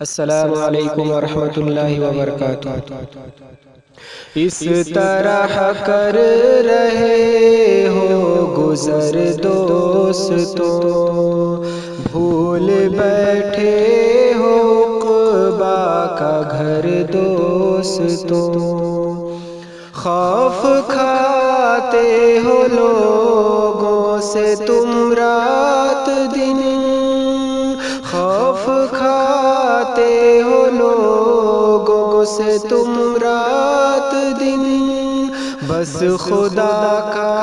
السلام علیکم ورحمۃ اللہ وبرکاتہ۔ اس طرح کر رہے ہو گزر دوستو، بھول بیٹھے ہو عقبہ کا گھر دوستو، خوف کھاتے ہو لوگوں سے تم رات دن، خوف کھاتے ہو لوگوں سے تم رات دن، بس خدا کا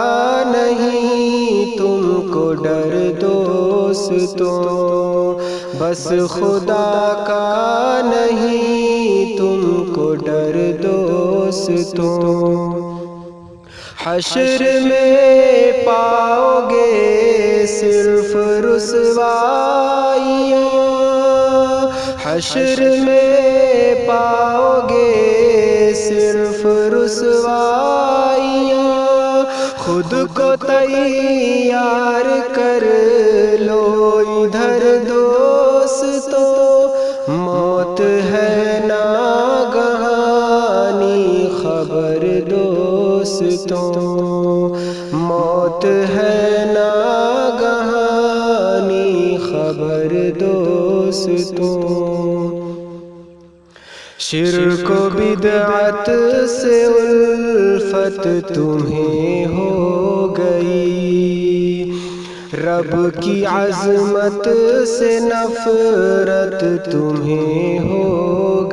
نہیں تم کو ڈر دوستو، بس خدا کا نہیں تم کو ڈر دوستو، حشر میں پاؤ گے صرف رسوائیاں، حشر میں پاؤ گے صرف رسوائیاں، خود کو تیار کر لو ادھر دوستو، موت ہے ناگہانی خبر دوستو، موت ہے ناگہانی خبر دوستو، شرک و بدعت سے الفت تمہیں ہو گئی، رب کی عظمت سے نفرت تمہیں ہو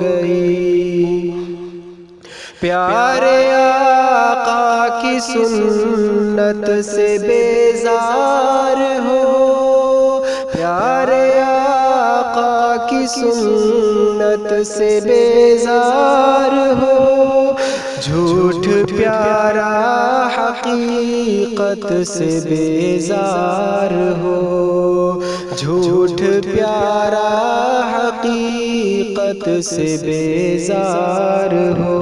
گئی، پیارے آقا کی سنت سے بیزار ہو، پیارے آقا کی سنت سے بیزار ہو، جھوٹ پیارا حقیقت سے بیزار ہو، جھوٹ پیارا حقیقت سے بیزار ہو،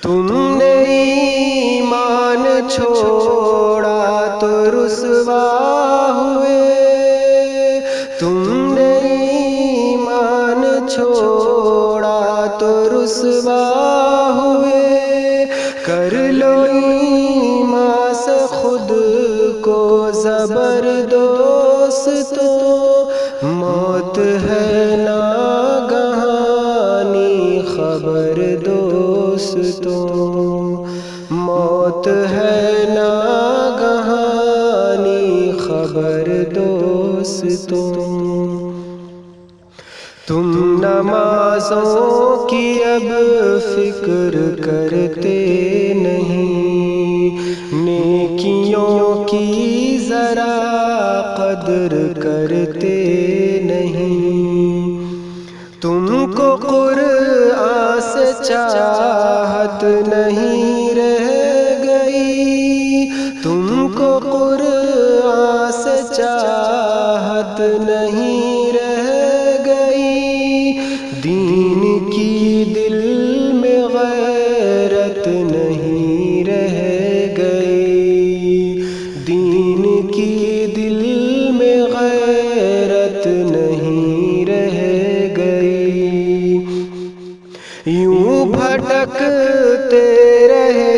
تم نے ایمان چھوڑا تو رسوا ہوئے، تم نے ایمان چھوڑا تو رسوا ہوئے، کر لو ایمان سے خود کو زبردوستو، موت ہے ناگہانی خبر دوستو، موت ہے ناگہانی خبر دوستو، تم نمازوں کی اب فکر کرتے نہیں، نیکیوں کی ذرا قدر کرتے نہیں، تم کو قرآن سے چاہت نہیں رہ گئی، تم کو قرآن سے چاہت نہیں رہ گئی، دین کی دل میں غیرت نہیں رہ گئی، دین کی دل میں غیرت نہیں رہ گئی، یوں بھٹکتے رہے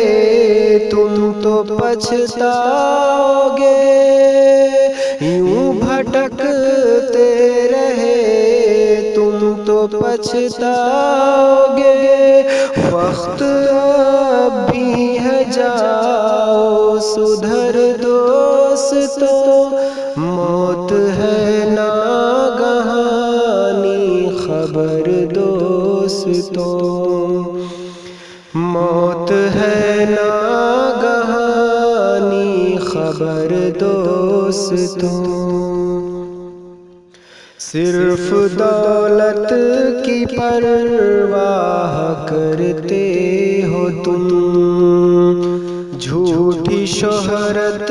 تم تو پچھتاؤ گے، یوں بھٹکتے رہے تم تو پچھتاؤ گے، وقت اب بھی ہے جاؤ سدھر دوستو، موت ہے ناگہانی خبر دوستو، موت ہے ناگہانی خبر دوستو، صرف دولت کی پرواہ کرتے ہو تم، جھوٹی شہرت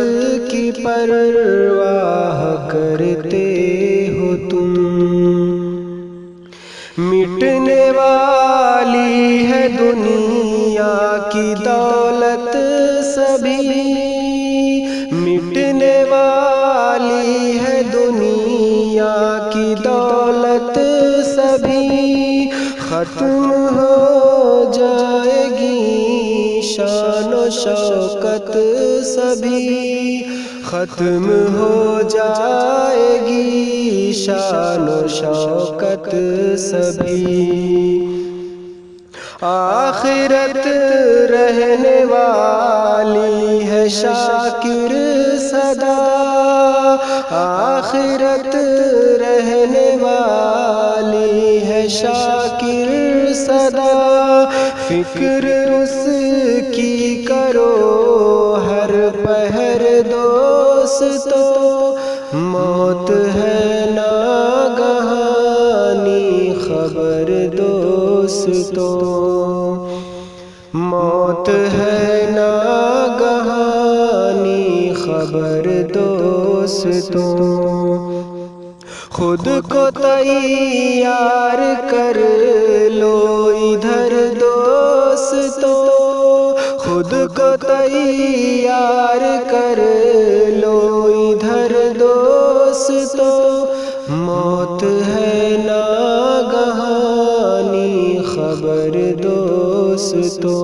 کی پرواہ کرتے ہو تم، مٹنے والی ہے دنیا کی دولت سبھی، مٹنے والی ہے دنیا کی دولت ختم ہو جائے گی شان و شوکت سبھی، ختم ہو جائے گی شان و شوکت سبھی۔ آخرت رہنے والی ہے شاکر سدا، آخرت رہنے والی ہے شاکر سدا، فکر اس کی کرو ہر پہر دوستو، موت ہے ناگہانی خبر دوستو، موت ہے ناگہانی خبر دوستو۔ خود کو تیار کر لو ادھر دوستو، خود کو تیار کر لو ادھر دوستو، موت ہے ناگہانی خبر دوستو۔